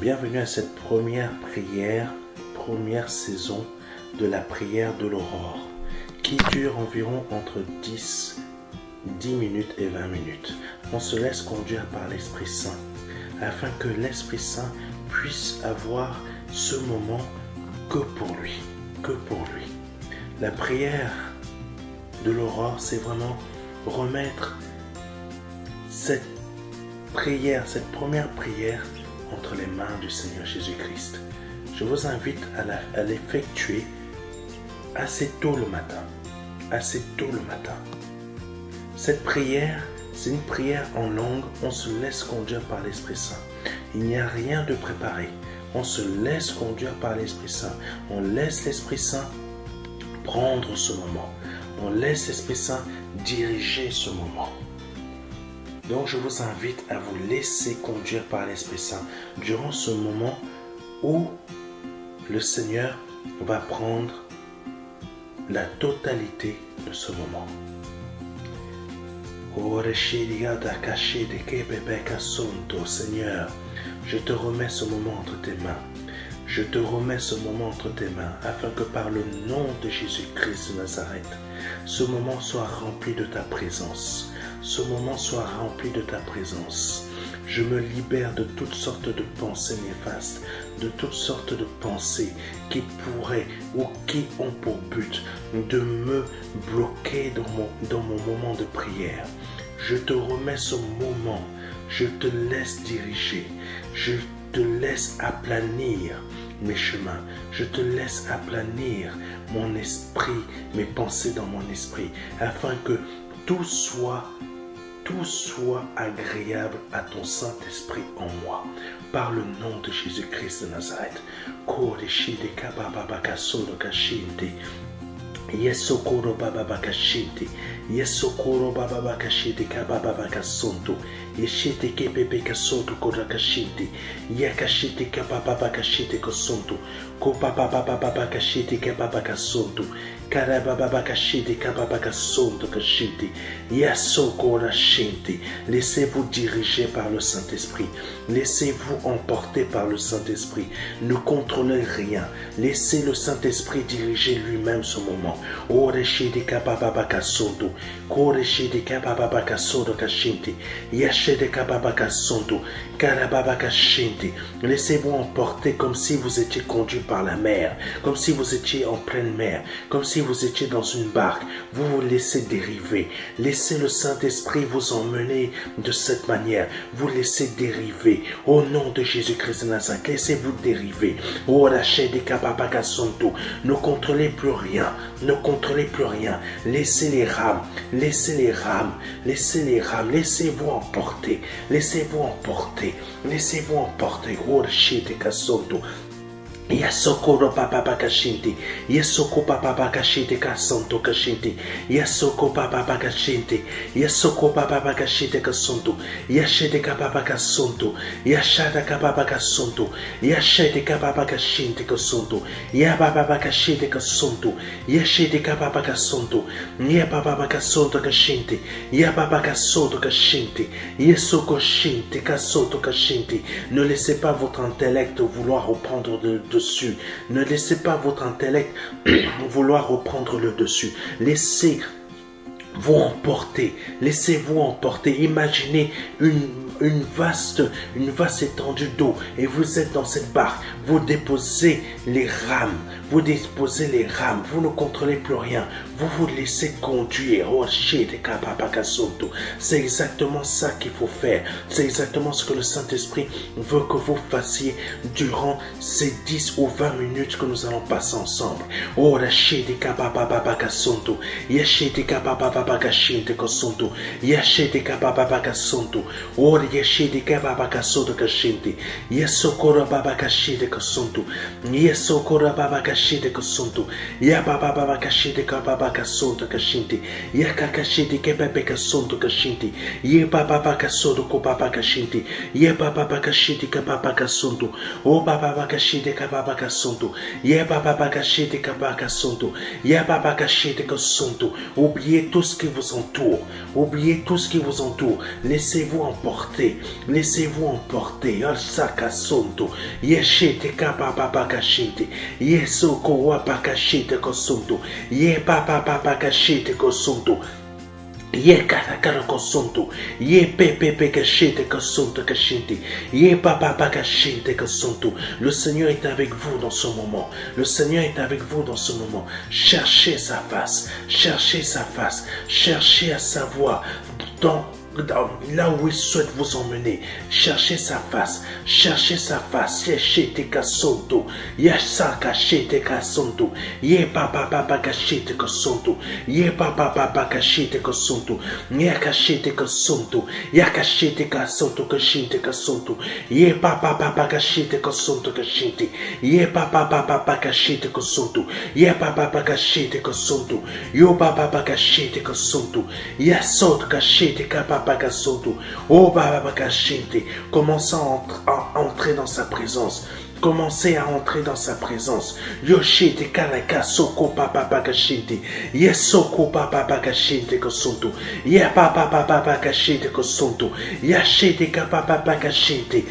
Bienvenue à cette première prière, première saison de la prière de l'aurore, qui dure environ entre 10 minutes et 20 minutes. On se laisse conduire par l'Esprit Saint, afin que l'Esprit Saint puisse avoir ce moment que pour lui, que pour lui. La prière de l'aurore, c'est vraiment remettre cette prière, cette première prière entre les mains du Seigneur Jésus-Christ. Je vous invite à l'effectuer assez tôt le matin. Assez tôt le matin. Cette prière, c'est une prière en langue. On se laisse conduire par l'Esprit Saint. Il n'y a rien de préparé. On se laisse conduire par l'Esprit Saint. On laisse l'Esprit Saint prendre ce moment. On laisse l'Esprit Saint diriger ce moment. Donc je vous invite à vous laisser conduire par l'Esprit Saint durant ce moment où le Seigneur va prendre la totalité de ce moment. Seigneur, je te remets ce moment entre tes mains. Je te remets ce moment entre tes mains, afin que par le nom de Jésus-Christ de Nazareth, ce moment soit rempli de ta présence. Ce moment soit rempli de ta présence. Je me libère de toutes sortes de pensées néfastes, de toutes sortes de pensées qui pourraient ou qui ont pour but de me bloquer dans mon moment de prière. Je te remets ce moment. Je te laisse diriger. Je te laisse aplanir mes chemins. Je te laisse aplanir mon esprit, mes pensées dans mon esprit, afin que tout soit agréable à ton Saint-Esprit en moi. Par le nom de Jésus-Christ de Nazareth. Yesokoro baba bakashite, yesokoro baba bakashite kababa bakasonto, yeshite kepepe kasonto korakashite, yakashite kababa bakashite kosonto, kopapa baba bakashite kababa kasonto, karababa bakashite kababa kasonto kashite, yasokora shinte. Laissez-vous diriger par le Saint-Esprit, laissez-vous emporter par le Saint-Esprit, ne contrôlez rien, laissez le Saint-Esprit diriger lui-même ce moment. Oreshide kababa sonto, koreshide kababa sonto kashinte, yashede kababa sonto, karababa kashinte. Laissez-vous emporter comme si vous étiez conduit par la mer, comme si vous étiez en pleine mer, comme si vous étiez dans une barque. Vous vous laissez dériver. Laissez le Saint-Esprit vous emmener de cette manière. Vous laissez dériver. Au nom de Jésus-Christ de Nazareth, laissez-vous dériver. Oreshide kababa sonto. Ne contrôlez plus rien. Ne contrôlez plus rien. Laissez les rames. Laissez les rames. Laissez les rames. Laissez-vous emporter. Laissez-vous emporter. Laissez-vous emporter. Oreshide kasonto. Yasokoro papa bakashinte, yasoko papa bakashite kasonto kashinte, yasoko papa bakashinte, yasoko papa bakashite kasonto, yashede kapapa kasonto, yashada kapapa kasonto, yashede kapapa kashinte kasonto, yababa bakashite kasonto, yashede kapapa kasonto, yababa bakasonto kashinte, yababa kasonto kashinte, yasoko shinte kasonto kashinte. Ne laissez pas votre intellect vouloir reprendre le dessus. Ne laissez pas votre intellect vouloir reprendre le dessus. Laissez-vous emporter. Laissez-vous emporter. Imaginez une vaste étendue d'eau et vous êtes dans cette barque. Vous déposez les rames. Vous déposez les rames. Vous ne contrôlez plus rien. Vous vous laissez conduire. C'est exactement ça qu'il faut faire. C'est exactement ce que le Saint-Esprit veut que vous fassiez durant ces 10 ou 20 minutes que nous allons passer ensemble. Yeshede kababa kasoto kashinte, yesokora baba kashide kasonto, yesokora baba kashide kasonto, ya baba kashide kababa kasonto kashinte, ya kakashide kepepe kasonto kashinte, ye baba kasoto ko baba kashinte, ye baba kashide kababa kasonto, o baba kashide kababa kasonto, ye baba kashide kababa kasonto, ya baba kashide kasonto. Oubliez tout ce qui vous entoure. Oubliez tout ce qui vous entoure. Laissez-vous emporter. Laissez-vous emporter. Asakasonto. Yeshete kapapapakashite. Yesoko wapakashite kosonto. Ye papapapakashite kosonto. Ye katakara kosonto, ye pepe kashite kosonto kashite, ye papa kashite kosonto. Le Seigneur est avec vous dans ce moment. Le Seigneur est avec vous dans ce moment. Cherchez sa face, cherchez sa face, cherchez à savoir là où il souhaite vous emmener. Cherchez sa face, cherchez sa face. Yeshete kasonto, yasa kashete kasonto, ye papa kashete kasonto, ye papa kashete kasonto, ye kashete kasonto, ya kashete kasonto kashete kasonto, ye papa kashete kasonto kashete, ye papa kashete kasonto, ye papa kashete kasonto, yo papa kashete kasonto, ya sot kashete kapapa. Oh Baba Kashinte, commencez à entrer dans sa présence. Commencez à entrer dans sa présence. Yoshite Kanaka Soko Papa Kashinte. Yesoko Papa Kashinte Kosonto. Ya Papa Kashinte Kosonto. Yashite Kapapa Kashinte.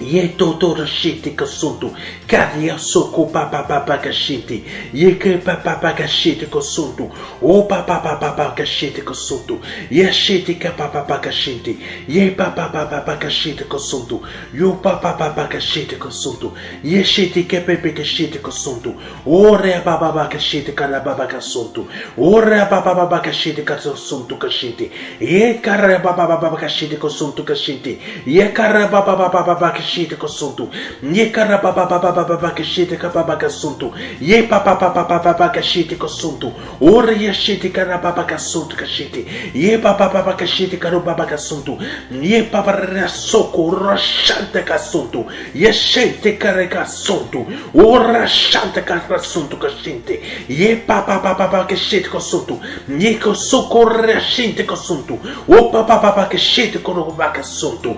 Ye toto rashite kosonto, kadia soko papa kashite, ye ke papa kashite kosonto, o papa kashite kosonto, ye shite papa kashite, ye papa kashite kosonto, yo papa kashite kosonto, ye shite pepe kashite kosonto, ore papa kashite karababa kasonto, ore papa kashite kasonto kashite, ye karababa kashite kosonto kashite, ye karababa kashite kosonto, ye karababa kashite kababa kasonto, ye papa kashite kosonto, ore yashite karababa kasonto kashite, ye papa kashite karababa kasonto, ye papa rasoko rashante kasonto, ye shite kareka sonto, ore shante karasonto kashite, ye papa kashite kosonto, ye kosoko rashinte kosonto, o papa kashite karababa kasonto.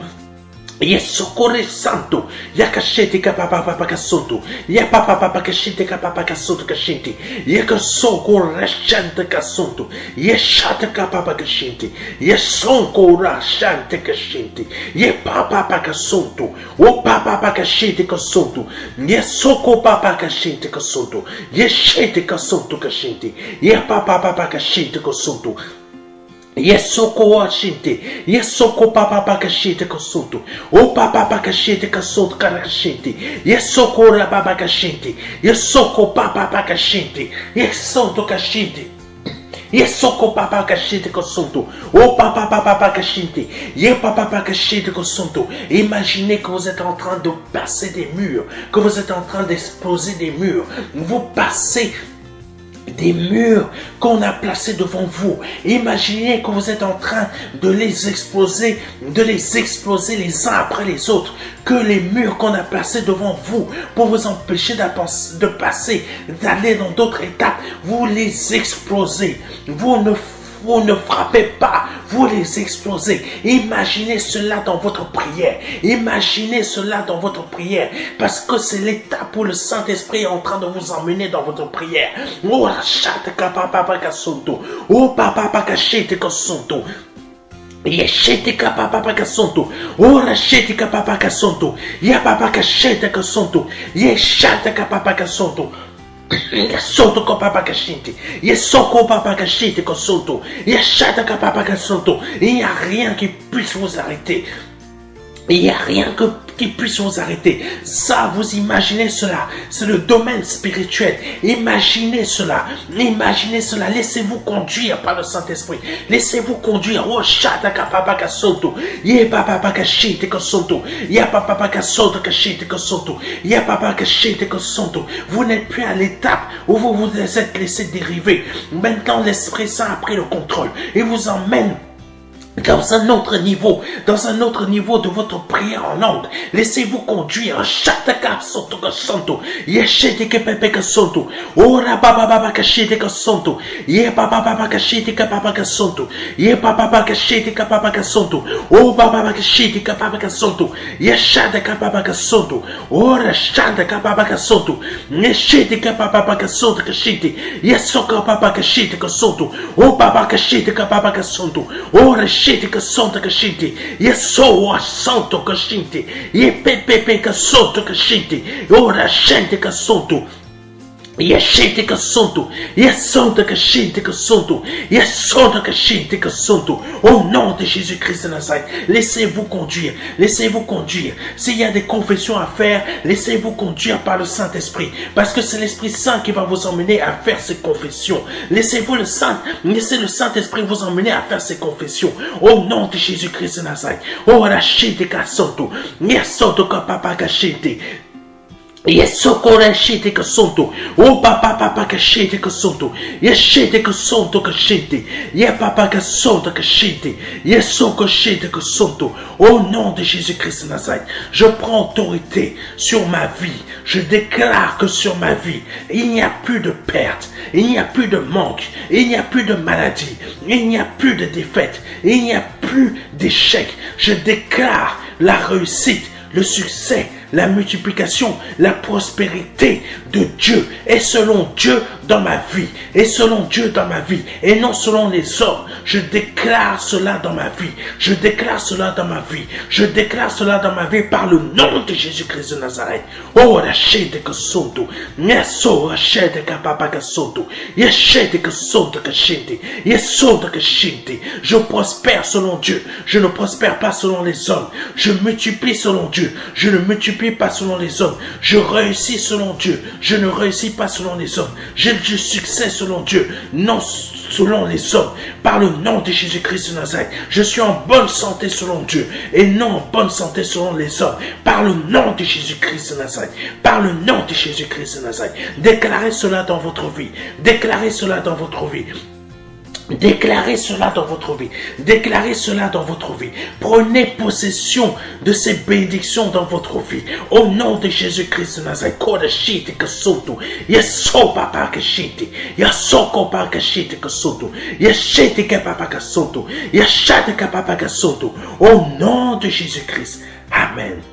Yesokore santo, yakashete kapapa kasonto, ya papa kashete kapapa kasonto kashete, yakasoko rashante kasonto, yeshate kapapa kashete, yesonko rashante kashete, ye papa kasonto, o papa kashete kasonto, yesoko papa kashete kasonto, yeshete kasonto kashete, ye papa kashete kasonto. Yesoko washinte, yesoko papa kashite kosonto, o papa kashite kasonto karakashite, yesoko rababa kashite, yesoko papa kashite, yesonto kashite. Yesoko papa kashite kosonto, o papa kashite, ye papa kashite kosonto. Imaginez que vous êtes en train de passer des murs, que vous êtes en train d'exploser des murs, vous passez des murs qu'on a placés devant vous. Imaginez que vous êtes en train de les exploser les uns après les autres. Que les murs qu'on a placés devant vous pour vous empêcher de passer, d'aller dans d'autres étapes, vous les explosez. Vous ne frappez pas, vous les explosez. Imaginez cela dans votre prière. Imaginez cela dans votre prière. Parce que c'est l'étape où le Saint-Esprit est en train de vous emmener dans votre prière. Oh, papa kasonto. Oh, papa kashite kasonto. Yeshete kapapa kasonto, ora shete kapapa kasonto, ya papa kashete kasonto, yeshate kapapa kasonto. Yesonto kapapa kashite, yesoko papa kashite kasonto, yeshate kapapa kasonto. Il n'y a rien qui puisse vous arrêter. Il n'y a rien qui puisse vous arrêter. Ça, vous imaginez cela. C'est le domaine spirituel. Imaginez cela. Imaginez cela. Laissez-vous conduire par le Saint-Esprit. Laissez-vous conduire. Oh, chata kapapa kasonto. Ye papa kashite kasonto. Ya papa kasonto kashite kasonto. Ya papa kashite kasonto. Vous n'êtes plus à l'étape où vous vous êtes laissé dériver. Maintenant, l'Esprit Saint a pris le contrôle et vous emmène dans un autre niveau de votre prière en langue. Laissez-vous conduire. Shataka Santo Santo. Yeshete Kepepeka Santo. Ora Baba Baba Kashete Santo. Ye Baba Baba Kashete Kapapa Santo. Ye Baba Baba Kashete Kapapa Santo. O Baba Baba Kashete Kapapa Santo. Yeshada Kapapa Santo. Ora Shanda Kapapa Santo. Yeshete Kapapa Santo Kashete. Yesoka Papa Kashete Santo. O Baba Kashete Kapapa Santo. Ora Shete Santo Kashete. Yeso Santo Kashete. Ye Pepe Santo Kashete. Ora Shente Santo. Yeshete Santo, Yesonto Kashente Santo, Yesonto Kashente Santo. Au nom de Jésus-Christ de Nazareth, laissez-vous conduire, laissez-vous conduire. S'il y a des confessions à faire, laissez-vous conduire par le Saint-Esprit, parce que c'est l'Esprit Saint qui va vous emmener à faire ces confessions. Laissez le Saint-Esprit vous emmener à faire ces confessions. Au nom de Jésus-Christ de Nazareth. Oh, Rachete Santo, Yesonto Kapapa Kashete. Yesokore que santo, o papa cachete que santo, yeshete que santo cachete, ye papa que santo cachete, yesokochete que santo. Au nom de Jésus-Christ de Nazareth, je prends autorité sur ma vie. Je déclare que sur ma vie, il n'y a plus de perte, il n'y a plus de manque, il n'y a plus de maladie, il n'y a plus de défaite, il n'y a plus d'échec. Je déclare la réussite, le succès, la multiplication, la prospérité de Dieu est selon Dieu dans ma vie, et selon Dieu dans ma vie, et non selon les hommes. Je déclare cela dans ma vie, je déclare cela dans ma vie, je déclare cela dans ma vie par le nom de Jésus-Christ de Nazareth. Oh, rachete que santo, yeso rachete que papa que santo, yeshete que santo que chente, yesonto que chente. Je prospère selon Dieu, je ne prospère pas selon les hommes. Je multiplie selon Dieu, je ne multiplie pas selon les hommes. Je réussis selon Dieu, je ne réussis pas selon les hommes. J'ai du succès selon Dieu, non selon les hommes. Par le nom de Jésus-Christ de Nazareth, je suis en bonne santé selon Dieu et non en bonne santé selon les hommes. Par le nom de Jésus-Christ de Nazareth, par le nom de Jésus-Christ de Nazareth, déclarez cela dans votre vie, déclarez cela dans votre vie. Déclarez cela dans votre vie. Déclarez cela dans votre vie. Prenez possession de ces bénédictions dans votre vie. Au nom de Jésus-Christ de Nazareth. Kodashite kasoto. Yeso papa kashite. Yasoko papa kashite kasoto. Yeshete kapapa kasoto. Yashate kapapa kasoto. Au nom de Jésus-Christ. Amen.